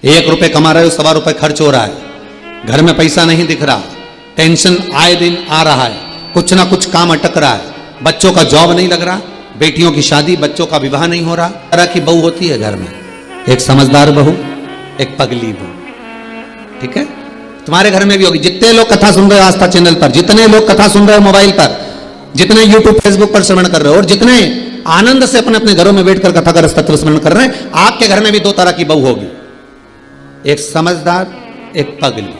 1 रुपए कमा रहे हो, 1.25 रुपए खर्च हो रहा है, घर में पैसा नहीं दिख रहा, टेंशन आए दिन आ रहा है, कुछ ना कुछ काम अटक रहा है, बच्चों का जॉब नहीं लग रहा, बेटियों की शादी, बच्चों का विवाह नहीं हो रहा। तरह की बहू होती है घर में, एक समझदार बहू, एक पगली बहू। ठीक है, तुम्हारे घर में भी होगी। जितने लोग कथा सुन रहे हो आस्था चैनल पर, जितने लोग कथा सुन रहे हो मोबाइल पर, जितने यूट्यूब फेसबुक पर श्रवण कर रहे हो, और जितने आनंद से अपने अपने घरों में बैठकर कथा का स्तोत्र स्मरण कर रहे हैं, आपके घर में भी 2 तरह की बहू होगी, एक समझदार, एक पगली।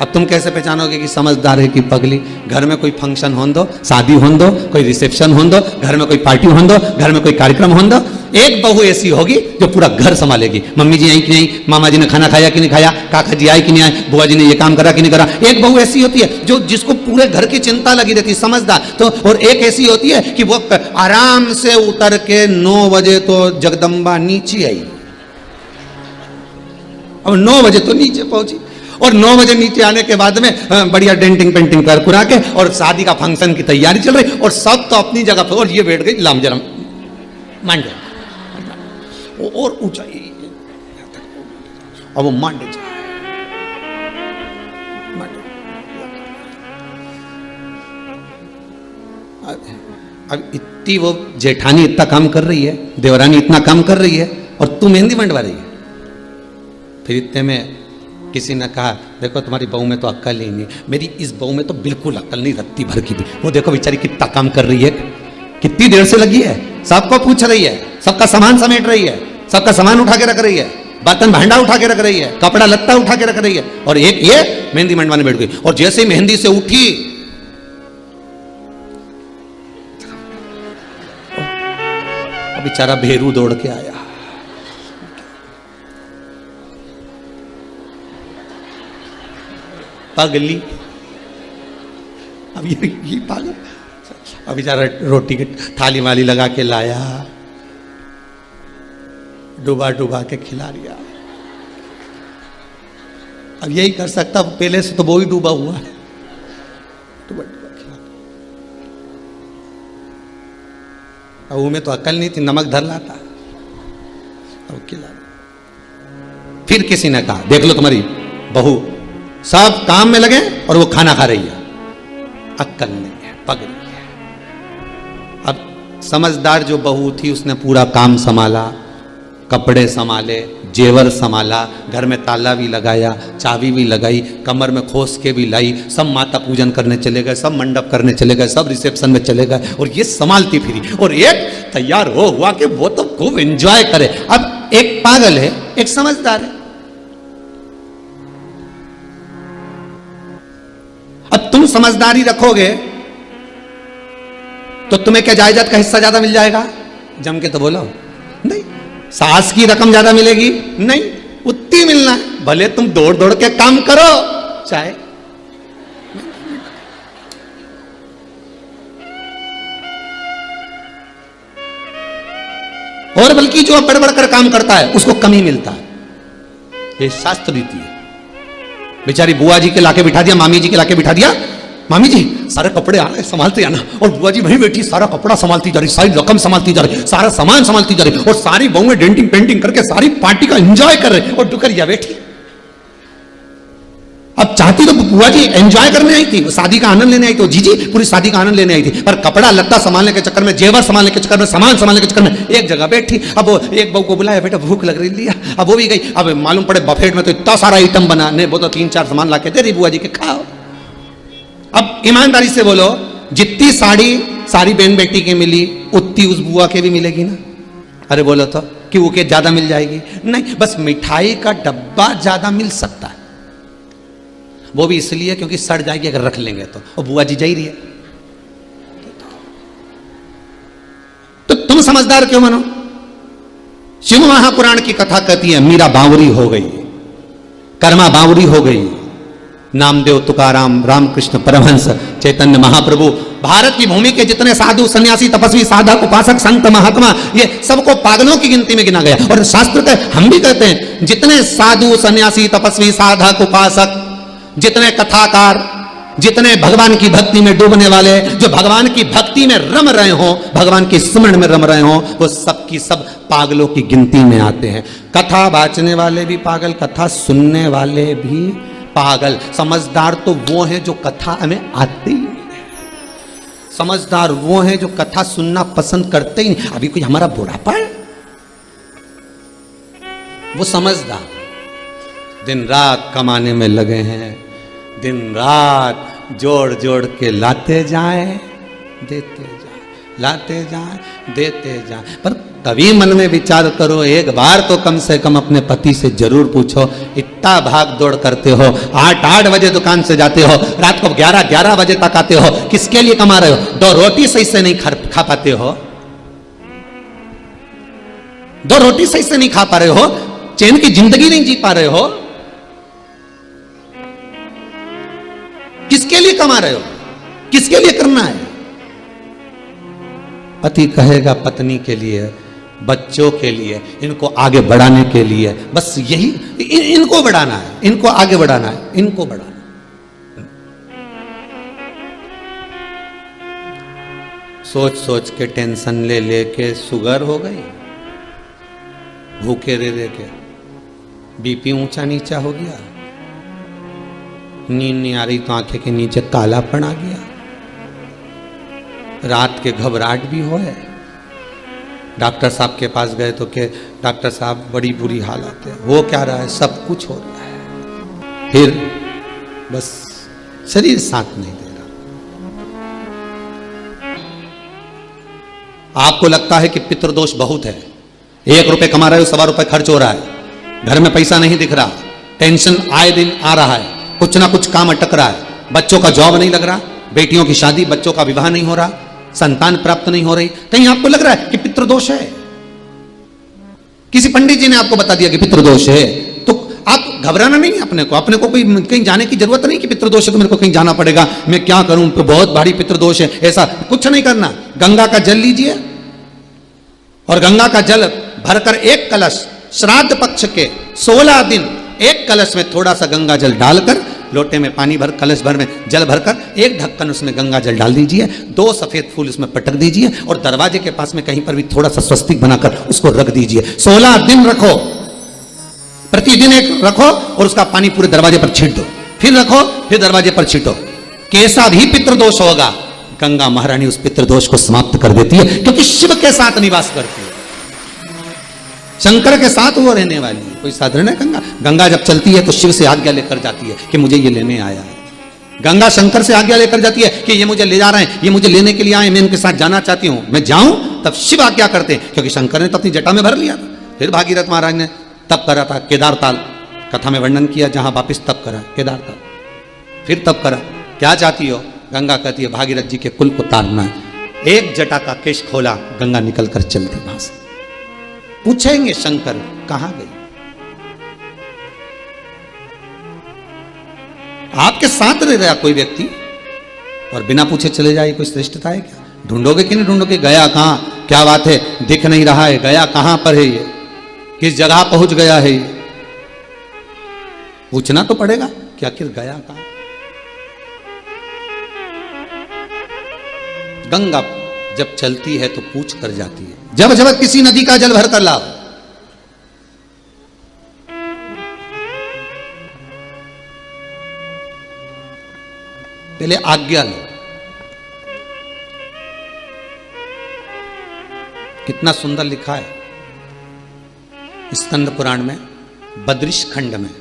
अब तुम कैसे पहचानोगे कि समझदार है कि पगली? घर में कोई फंक्शन होने दो, शादी होने दो, कोई रिसेप्शन होने दो, घर में कोई पार्टी होने दो, घर में कोई कार्यक्रम होने दो, एक बहू ऐसी होगी जो पूरा घर संभालेगी। मम्मी जी आई कि नहीं, मामा जी ने खाना खाया कि नहीं खाया, काका जी आए कि नहीं आए, बुआ जी ने ये काम करा कि नहीं करा। एक बहू ऐसी होती है जो जिसको पूरे घर की चिंता लगी रहती है, समझदार। तो और एक ऐसी होती है कि वो आराम से उतर के 9 बजे तो जगदम्बा नीचे आई, अब 9 बजे तो नीचे पहुंची, और 9 बजे नीचे आने के बाद में बढ़िया डेंटिंग पेंटिंग कर कुरा के, और शादी का फंक्शन की तैयारी चल रही, और सब तो अपनी जगह पर, और ये बैठ गई लाम जरम मांड, और ऊंचा, अब वो मांड जाए। अब इतनी वो जेठानी इतना काम कर रही है, देवरानी इतना काम कर रही है, और तू मेहंदी मंडवा रही है। फिर इतने में किसी ने कहा, देखो तुम्हारी बहू में तो अक्ल ही नहीं, मेरी इस बहू में तो बिल्कुल अक्ल नहीं, रत्ती भर की भी। वो देखो बेचारी कितना काम कर रही है, कितनी देर से लगी है, सबको पूछ रही है, सबका सामान समेट रही है, सबका सामान उठा के रख रही है, बर्तन भांडा उठा के रख रही है, कपड़ा लत्ता उठा के रख रही है, और एक ये मेहंदी मंडवाने बैठ गई। और जैसे मेहंदी से उठी, बेचारा भेरू दौड़ के आया। पगली, अब ये पागल, अब बेचारा रोटी की थाली वाली लगा के लाया, डुबा डुबा के खिला दिया। अब यही कर सकता, पहले से तो वो ही डूबा हुआ है, डुबा डुबा खिला। अब में तो अकल नहीं थी, नमक धर लाता, अब खिला। फिर किसी ने कहा, देख लो तुम्हारी बहू सब काम में लगे और वो खाना खा रही है, अक्ल नहीं है, पगली है। अब समझदार जो बहू थी उसने पूरा काम संभाला, कपड़े संभाले, जेवर संभाला, घर में ताला भी लगाया, चाबी भी लगाई, कमर में खोस के भी लाई, सब माता पूजन करने चले गए, सब मंडप करने चले गए, सब रिसेप्शन में चले गए, और ये संभालती फिरी। और एक तैयार हो हुआ कि वो तो खूब एंजॉय करे। अब एक पागल है, एक समझदार है। अब तुम समझदारी रखोगे तो तुम्हें क्या जायदाद का हिस्सा ज्यादा मिल जाएगा? जम के तो बोलो, नहीं। सास की रकम ज्यादा मिलेगी? नहीं, उतनी मिलना है, भले तुम दौड़ दौड़ के काम करो, चाहे। और बल्कि जो बढ़ बढ़ कर काम करता है उसको कम ही मिलता है, ये शास्त्र रीति है। बेचारी बुआ जी के लाके बिठा दिया, मामी जी के लाके बिठा दिया, मामी जी सारे कपड़े आ रहे संभालते आना, और बुआ जी वहीं बैठी सारा कपड़ा संभालती जा रही, सारी रकम संभालती जा रही, सारा सामान संभालती जा रही, और सारी बहुएं डेंटिंग पेंटिंग करके सारी पार्टी का एंजॉय कर रहे, और डुकरिया बैठी। अब चाहती तो बुआ जी एंजॉय करने आई थी, शादी का आनंद लेने आई थी, जीजी पूरी शादी का आनंद लेने आई थी, पर कपड़ा लत्ता संभालने के चक्कर में, जेवर संभालने के चक्कर में, सामान संभालने के चक्कर में एक जगह बैठी। अब वो एक बहू को बुलाया, बेटा भूख लग रही, लिया, अब वो भी गई। अब मालूम पड़े बफेट में तो इतना सारा आइटम बना, नहीं वो तो 3-4 सामान ला के दे रही बुआ जी के, खाओ। अब ईमानदारी से बोलो, जितनी साड़ी सारी बहन बेटी की मिली उतनी उस बुआ के भी मिलेगी ना? अरे बोलो तो कि वो के ज्यादा मिल जाएगी? नहीं, बस मिठाई का डब्बा ज्यादा मिल सकता है, वो भी इसलिए क्योंकि सड़ जाएगी अगर रख लेंगे तो, और बुआ जी जा ही रही है। तो तुम समझदार क्यों बनो? शिव महापुराण की कथा कहती है, मीरा बावरी हो गई, कर्मा बावरी हो गई, नामदेव, तुकाराम, रामकृष्ण परमहंस, चैतन्य महाप्रभु, भारत की भूमि के जितने साधु सन्यासी तपस्वी साधक उपासक संत महात्मा, ये सबको पागलों की गिनती में गिना गया। और शास्त्र के हम भी कहते हैं, जितने साधु सन्यासी तपस्वी साधक उपासक, जितने कथाकार, जितने भगवान की भक्ति में डूबने वाले, जो भगवान की भक्ति में रम रहे हो, भगवान के स्मरण में रम रहे हो, वो सब की सब पागलों की गिनती में आते हैं। कथा बाँचने वाले भी पागल, कथा सुनने वाले भी पागल। समझदार तो वो हैं जो कथा में आते ही नहीं है। समझदार वो हैं जो कथा सुनना पसंद करते ही नहीं। अभी कोई हमारा बुढ़ापा है, वो समझदार दिन रात कमाने में लगे हैं, दिन रात जोड़ जोड़ के लाते जाए देते जाए, लाते जाए देते जाए। पर कभी मन में विचार करो, एक बार तो कम से कम अपने पति से जरूर पूछो, इतना भाग दौड़ करते हो, 8 बजे दुकान से जाते हो, रात को 11 बजे तक आते हो, किसके लिए कमा रहे हो? 2 रोटी सही से नहीं खा पाते हो, 2 रोटी सही से नहीं खा पा रहे हो, चैन की जिंदगी नहीं जी पा रहे हो, किसके लिए कमा रहे हो? किसके लिए करना है? पति कहेगा पत्नी के लिए, बच्चों के लिए, इनको आगे बढ़ाने के लिए, बस यही इनको बढ़ाना है, इनको आगे बढ़ाना है, इनको बढ़ाना। सोच सोच के टेंशन ले लेके शुगर हो गई, भूखे रह के बीपी ऊंचा नीचा हो गया, नींद नहीं आ रही तो आंखें के नीचे कालापन आ गया, रात के घबराहट भी हो है। डॉक्टर साहब के पास गए तो के डॉक्टर साहब बड़ी बुरी हालत है, हो क्या रहा है? सब कुछ हो रहा है, फिर बस शरीर साथ नहीं दे रहा। आपको लगता है कि पितृदोष बहुत है, 1 रुपए कमा रहे हो, 1.25 रुपए खर्च हो रहा है, घर में पैसा नहीं दिख रहा, टेंशन आए दिन आ रहा है, कुछ ना कुछ काम अटक रहा है, बच्चों का जॉब नहीं लग रहा, बेटियों की शादी, बच्चों का विवाह नहीं हो रहा, संतान प्राप्त नहीं हो रही, कहीं आपको लग रहा है कि पितृदोष है? किसी पंडित जी ने आपको बता दिया कि पितृदोष है, तो आप घबराना नहीं है अपने को कोई कहीं जाने की जरूरत नहीं कि पितृदोष है तो मेरे को कहीं जाना पड़ेगा, मैं क्या करूं, तो बहुत भारी पितृदोष है, ऐसा कुछ नहीं करना। गंगा का जल लीजिए और गंगा का जल भरकर 1 कलश, श्राद्ध पक्ष के 16 दिन 1 कलश में थोड़ा सा गंगा जल डालकर, लोटे में पानी भर, कलश भर में जल भरकर 1 ढक्कन उसमें गंगा जल डाल दीजिए, 2 सफेद फूल उसमें पटक दीजिए और दरवाजे के पास में कहीं पर भी थोड़ा सा स्वस्तिक बनाकर उसको रख दीजिए। 16 दिन रखो, प्रतिदिन 1 रखो और उसका पानी पूरे दरवाजे पर छींट दो, फिर रखो, फिर दरवाजे पर छींटो। कैसा भी पितृदोष होगा, गंगा महारानी उस पितृदोष को समाप्त कर देती है, क्योंकि शिव के साथ निवास करती है, शंकर के साथ वो रहने वाली है। कोई साधारण है गंगा? गंगा जब चलती है तो शिव से आज्ञा लेकर जाती है कि मुझे ये लेने आया है। गंगा शंकर से आज्ञा लेकर जाती है कि ये मुझे ले जा रहे हैं, ये मुझे लेने के लिए आए, मैं इनके साथ जाना चाहती हूं, मैं जाऊं, तब शिव आज्ञा करते हैं, क्योंकि शंकर ने तो अपनी जटा में भर लिया था। फिर भागीरथ महाराज ने तप करा था, केदारताल कथा में वर्णन किया, जहां वापिस तप करा केदारताल, फिर तप करा। क्या चाहती हो? गंगा कहती है भागीरथ जी के कुल को तारना है। 1 जटा का केश खोला, गंगा निकल कर चलती वहां से। पूछेंगे शंकर कहां गई? आपके साथ रह रहा कोई व्यक्ति और बिना पूछे चले जाए, कोई श्रेष्ठता है क्या? ढूंढोगे कि नहीं ढूंढोगे? गया कहां? क्या बात है, दिख नहीं रहा है, गया कहां पर है, ये किस जगह पहुंच गया है? ये पूछना तो पड़ेगा कि आखिर गया कहां। गंगा जब चलती है तो पूछ कर जाती है। जब जब किसी नदी का जल भर कर लाओ, पहले आज्ञा लो। कितना सुंदर लिखा है स्कंद पुराण में, बद्रिश खंड में,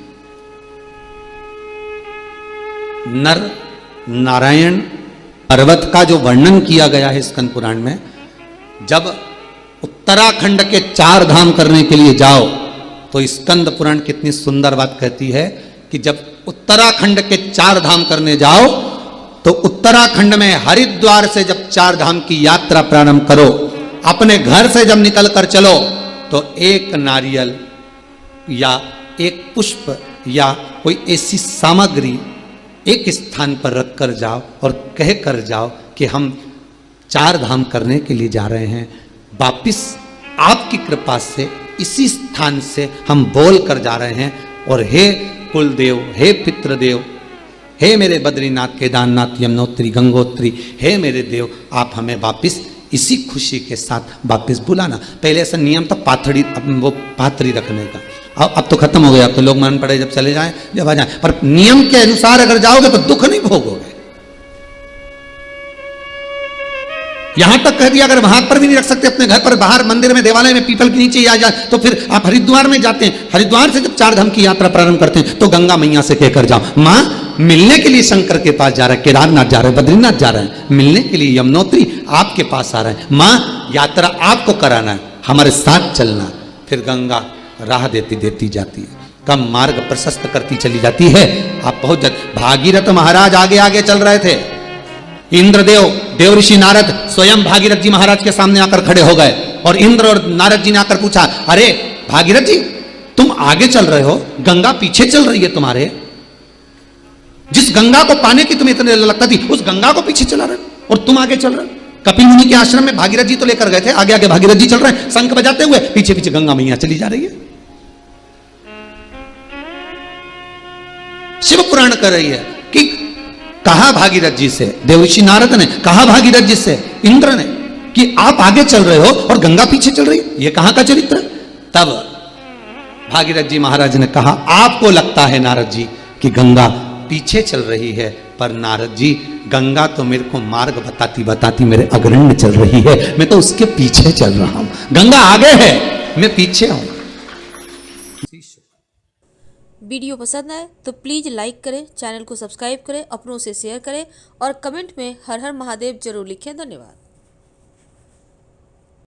नर नारायण पर्वत का जो वर्णन किया गया है स्कंद पुराण में। जब उत्तराखंड के 4 धाम करने के लिए जाओ तो स्कंद पुराण कितनी सुंदर बात कहती है कि जब उत्तराखंड के 4 धाम करने जाओ तो उत्तराखंड में हरिद्वार से जब 4 धाम की यात्रा प्रारंभ करो, अपने घर से जब निकल कर चलो तो 1 नारियल या 1 पुष्प या कोई ऐसी सामग्री एक स्थान पर रख कर जाओ और कह कर जाओ कि हम 4 धाम करने के लिए जा रहे हैं, वापिस आपकी कृपा से इसी स्थान से हम बोल कर जा रहे हैं, और हे कुलदेव, हे पितृदेव, हे मेरे बद्रीनाथ, केदारनाथ, यमुनोत्री, गंगोत्री, हे मेरे देव, आप हमें वापिस इसी खुशी के साथ वापस बुलाना। पहले ऐसा नियम था वो पाथरी रखने का, अब तो खत्म हो गया। अब तो लोग मान पड़े जब चले जाएं जब आ जाएं, पर नियम के अनुसार अगर जाओगे तो दुख नहीं भोगोगे। यहां तक कह दिया अगर हाथ पर भी नहीं रख सकते अपने घर पर, बाहर मंदिर में देवालय में पीपल के नीचे आ जाए तो फिर आप हरिद्वार में जाते हैं, हरिद्वार से जब 4 धाम की यात्रा प्रारंभ करते हैं तो गंगा मैया से कहकर जाओ, मां मिलने के लिए शंकर के पास जा रहा है, केदारनाथ जा रहा है, बद्रीनाथ जा रहा है, मिलने के लिए यमुनोत्री आपके पास आ रहा है, मां यात्रा आपको कराना है, हमारे साथ चलना। फिर गंगा राह देती जाती है, कम मार्ग प्रशस्त करती चली जाती है। आप पहुंच जाते। भागीरथ महाराज आगे आगे चल रहे थे, इंद्रदेव देवऋषि नारद स्वयं भागीरथ जी महाराज के सामने आकर खड़े हो गए और इंद्र और नारद जी ने आकर पूछा, अरे भागीरथ जी तुम आगे चल रहे हो, गंगा पीछे चल रही है तुम्हारे, जिस गंगा को पाने की तुम्हें इतनी लगता थी उस गंगा को पीछे चला रहे और तुम आगे चल रहे हो। कपिल मुनि के आश्रम में भागीरथ जी तो लेकर गए थे, आगे आगे भागीरथ जी चल रहे हैं शंख बजाते हुए, पीछे पीछे गंगा मैया चली जा रही है। शिव पुराण कर रही है कि कहा भागीरथ जी से, देवऋषि नारद ने कहा भागीरथ जी से इंद्र ने कि आप आगे चल रहे हो और गंगा पीछे चल रही है, ये कहां का चरित्र। तब भागीरथ जी महाराज ने कहा, आपको लगता है नारद जी कि गंगा पीछे चल रही है, पर नारद जी गंगा तो मेरे को मार्ग बताती बताती मेरे अग्रण्य चल रही है, मैं तो उसके पीछे चल रहा हूं। गंगा आगे है, मैं पीछे हूं। वीडियो पसंद आए तो प्लीज़ लाइक करें, चैनल को सब्सक्राइब करें, अपनों से शेयर करें और कमेंट में हर हर महादेव जरूर लिखें। धन्यवाद।